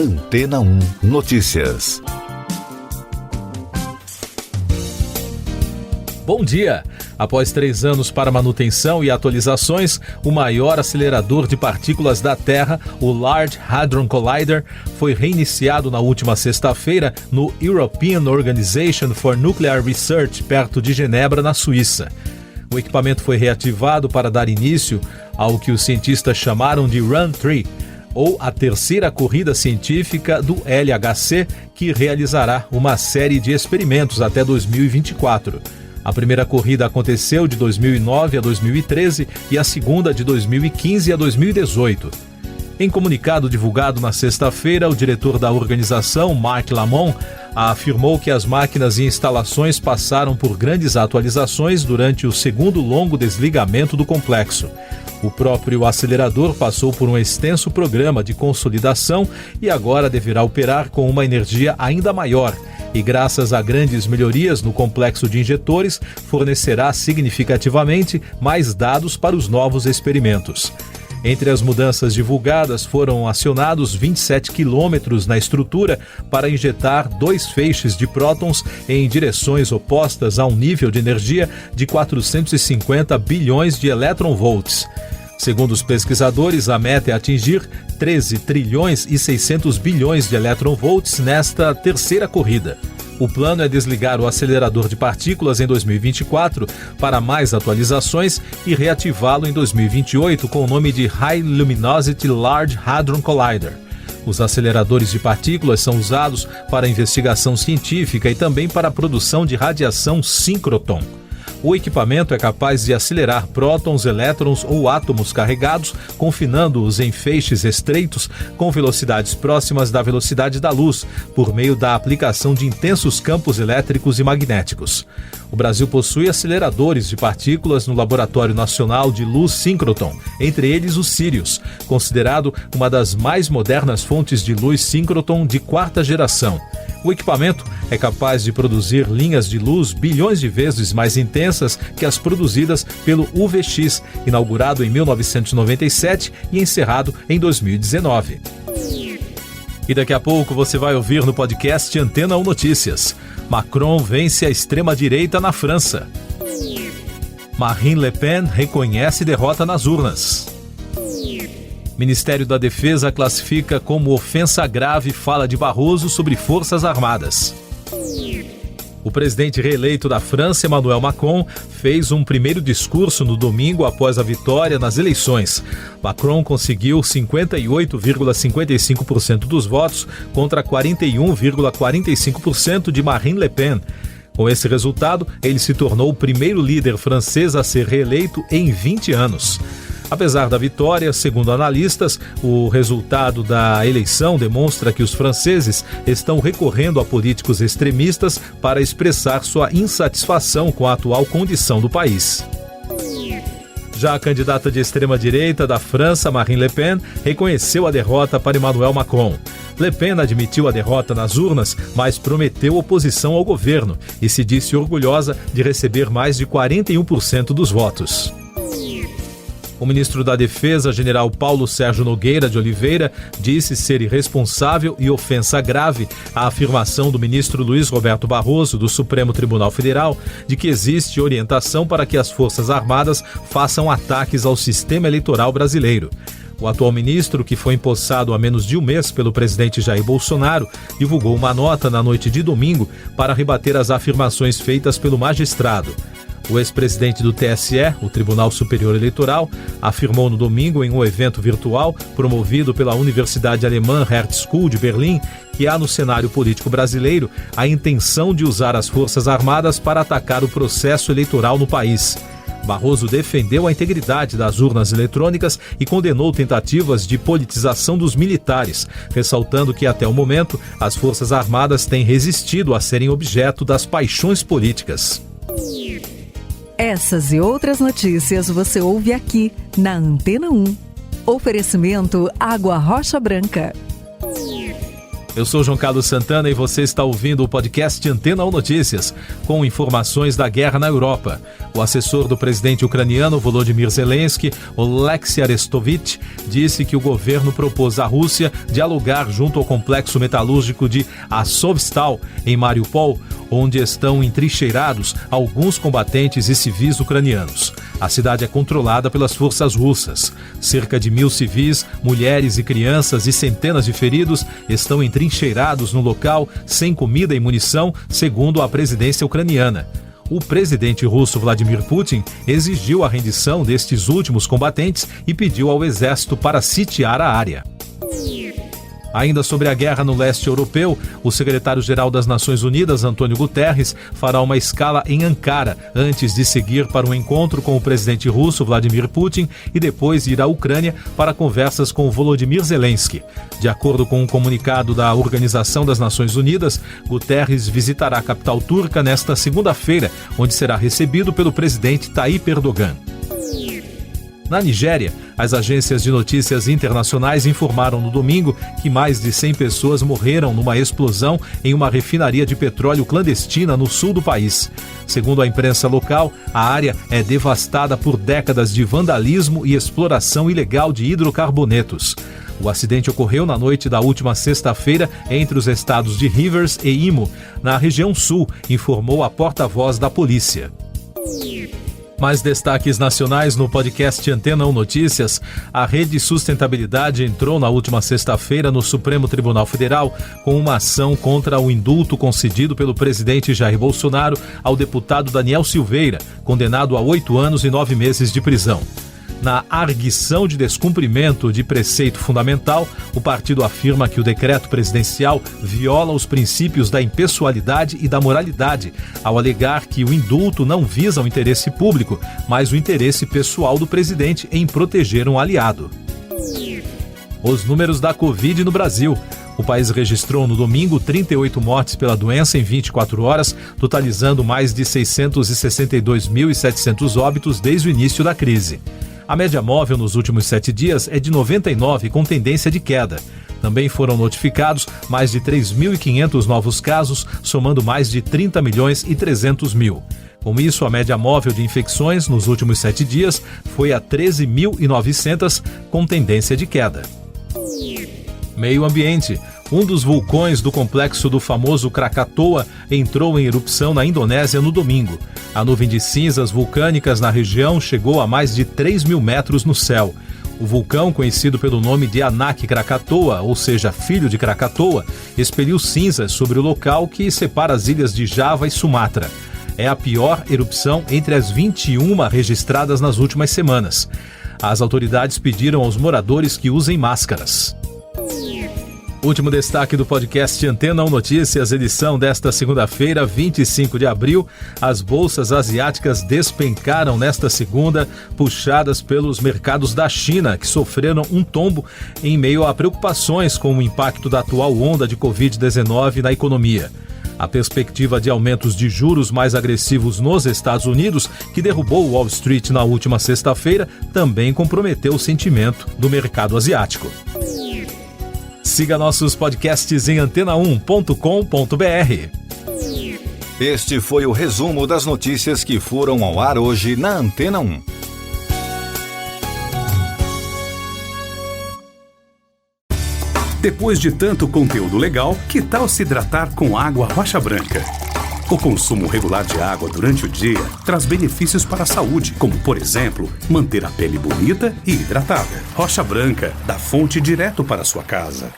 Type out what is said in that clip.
Antena 1 Notícias. Bom dia! Após 3 anos para manutenção e atualizações, o maior acelerador de partículas da Terra, o Large Hadron Collider, foi reiniciado na última sexta-feira no European Organization for Nuclear Research, perto de Genebra, na Suíça. O equipamento foi reativado para dar início ao que os cientistas chamaram de Run 3, ou a terceira corrida científica do LHC, que realizará uma série de experimentos até 2024. A primeira corrida aconteceu de 2009 a 2013 e a segunda de 2015 a 2018. Em comunicado divulgado na sexta-feira, o diretor da organização, Marc Lamont, afirmou que as máquinas e instalações passaram por grandes atualizações durante o segundo longo desligamento do complexo. O próprio acelerador passou por um extenso programa de consolidação e agora deverá operar com uma energia ainda maior e, graças a grandes melhorias no complexo de injetores, fornecerá significativamente mais dados para os novos experimentos. Entre as mudanças divulgadas, foram acionados 27 quilômetros na estrutura para injetar 2 feixes de prótons em direções opostas a um nível de energia de 450 bilhões de eletronvolts. Segundo os pesquisadores, a meta é atingir 13 trilhões e 600 bilhões de eletronvolts nesta terceira corrida. O plano é desligar o acelerador de partículas em 2024 para mais atualizações e reativá-lo em 2028 com o nome de High Luminosity Large Hadron Collider. Os aceleradores de partículas são usados para investigação científica e também para a produção de radiação síncrotron. O equipamento é capaz de acelerar prótons, elétrons ou átomos carregados, confinando-os em feixes estreitos com velocidades próximas da velocidade da luz, por meio da aplicação de intensos campos elétricos e magnéticos. O Brasil possui aceleradores de partículas no Laboratório Nacional de Luz Síncrotron, entre eles o Sirius, considerado uma das mais modernas fontes de luz síncrotron de 4ª geração. O equipamento é capaz de produzir linhas de luz bilhões de vezes mais intensas que as produzidas pelo UVX, inaugurado em 1997 e encerrado em 2019. E daqui a pouco você vai ouvir no podcast Antena 1 Notícias. Macron vence a extrema-direita na França. Marine Le Pen reconhece derrota nas urnas. Ministério da Defesa classifica como ofensa grave fala de Barroso sobre Forças Armadas. O presidente reeleito da França, Emmanuel Macron, fez um primeiro discurso no domingo após a vitória nas eleições. Macron conseguiu 58,55% dos votos contra 41,45% de Marine Le Pen. Com esse resultado, ele se tornou o primeiro líder francês a ser reeleito em 20 anos. Apesar da vitória, segundo analistas, o resultado da eleição demonstra que os franceses estão recorrendo a políticos extremistas para expressar sua insatisfação com a atual condição do país. Já a candidata de extrema-direita da França, Marine Le Pen, reconheceu a derrota para Emmanuel Macron. Le Pen admitiu a derrota nas urnas, mas prometeu oposição ao governo e se disse orgulhosa de receber mais de 41% dos votos. O ministro da Defesa, general Paulo Sérgio Nogueira de Oliveira, disse ser irresponsável e ofensa grave a afirmação do ministro Luiz Roberto Barroso, do Supremo Tribunal Federal, de que existe orientação para que as Forças Armadas façam ataques ao sistema eleitoral brasileiro. O atual ministro, que foi empossado há menos de um mês pelo presidente Jair Bolsonaro, divulgou uma nota na noite de domingo para rebater as afirmações feitas pelo magistrado. O ex-presidente do TSE, o Tribunal Superior Eleitoral, afirmou no domingo em um evento virtual promovido pela Universidade Alemã Hertz School de Berlim que há no cenário político brasileiro a intenção de usar as Forças Armadas para atacar o processo eleitoral no país. Barroso defendeu a integridade das urnas eletrônicas e condenou tentativas de politização dos militares, ressaltando que até o momento as Forças Armadas têm resistido a serem objeto das paixões políticas. Essas e outras notícias você ouve aqui na Antena 1. Oferecimento Água Rocha Branca. Eu sou João Carlos Santana e você está ouvindo o podcast Antena 1 Notícias, com informações da guerra na Europa. O assessor do presidente ucraniano Volodymyr Zelensky, Oleksiy Arestovich, disse que o governo propôs à Rússia dialogar junto ao complexo metalúrgico de Azovstal, em Mariupol, onde estão entrincheirados alguns combatentes e civis ucranianos. A cidade é controlada pelas forças russas. Cerca de 1.000 civis, mulheres e crianças e centenas de feridos estão entrincheirados no local sem comida e munição, segundo a presidência ucraniana. O presidente russo Vladimir Putin exigiu a rendição destes últimos combatentes e pediu ao exército para sitiar a área. Ainda sobre a guerra no leste europeu, o secretário-geral das Nações Unidas, Antônio Guterres, fará uma escala em Ankara antes de seguir para um encontro com o presidente russo Vladimir Putin e depois ir à Ucrânia para conversas com Volodymyr Zelensky. De acordo com um comunicado da Organização das Nações Unidas, Guterres visitará a capital turca nesta segunda-feira, onde será recebido pelo presidente Tayyip Erdogan. Na Nigéria, as agências de notícias internacionais informaram no domingo que mais de 100 pessoas morreram numa explosão em uma refinaria de petróleo clandestina no sul do país. Segundo a imprensa local, a área é devastada por décadas de vandalismo e exploração ilegal de hidrocarbonetos. O acidente ocorreu na noite da última sexta-feira entre os estados de Rivers e Imo, na região sul, informou a porta-voz da polícia. Mais destaques nacionais no podcast Antena 1 Notícias. A Rede Sustentabilidade entrou na última sexta-feira no Supremo Tribunal Federal com uma ação contra o indulto concedido pelo presidente Jair Bolsonaro ao deputado Daniel Silveira, condenado a 8 anos e 9 meses de prisão. Na arguição de descumprimento de preceito fundamental, o partido afirma que o decreto presidencial viola os princípios da impessoalidade e da moralidade, ao alegar que o indulto não visa o interesse público, mas o interesse pessoal do presidente em proteger um aliado. Os números da Covid no Brasil. O país registrou no domingo 38 mortes pela doença em 24 horas, totalizando mais de 662.700 óbitos desde o início da crise. A média móvel nos últimos 7 dias é de 99, com tendência de queda. Também foram notificados mais de 3.500 novos casos, somando mais de 30.300.000. Com isso, a média móvel de infecções nos últimos 7 dias foi a 13.900, com tendência de queda. Meio ambiente. Um dos vulcões do complexo do famoso Krakatoa entrou em erupção na Indonésia no domingo. A nuvem de cinzas vulcânicas na região chegou a mais de 3.000 metros no céu. O vulcão, conhecido pelo nome de Anak Krakatoa, ou seja, filho de Krakatoa, expeliu cinzas sobre o local que separa as ilhas de Java e Sumatra. É a pior erupção entre as 21 registradas nas últimas semanas. As autoridades pediram aos moradores que usem máscaras. Último destaque do podcast Antena 1 Notícias, edição desta segunda-feira, 25 de abril. As bolsas asiáticas despencaram nesta segunda, puxadas pelos mercados da China, que sofreram um tombo em meio a preocupações com o impacto da atual onda de Covid-19 na economia. A perspectiva de aumentos de juros mais agressivos nos Estados Unidos, que derrubou Wall Street na última sexta-feira, também comprometeu o sentimento do mercado asiático. Siga nossos podcasts em antena1.com.br. Este foi o resumo das notícias que foram ao ar hoje na Antena 1. Depois de tanto conteúdo legal, que tal se hidratar com água Rocha Branca? O consumo regular de água durante o dia traz benefícios para a saúde, como, por exemplo, manter a pele bonita e hidratada. Rocha Branca, da fonte direto para a sua casa.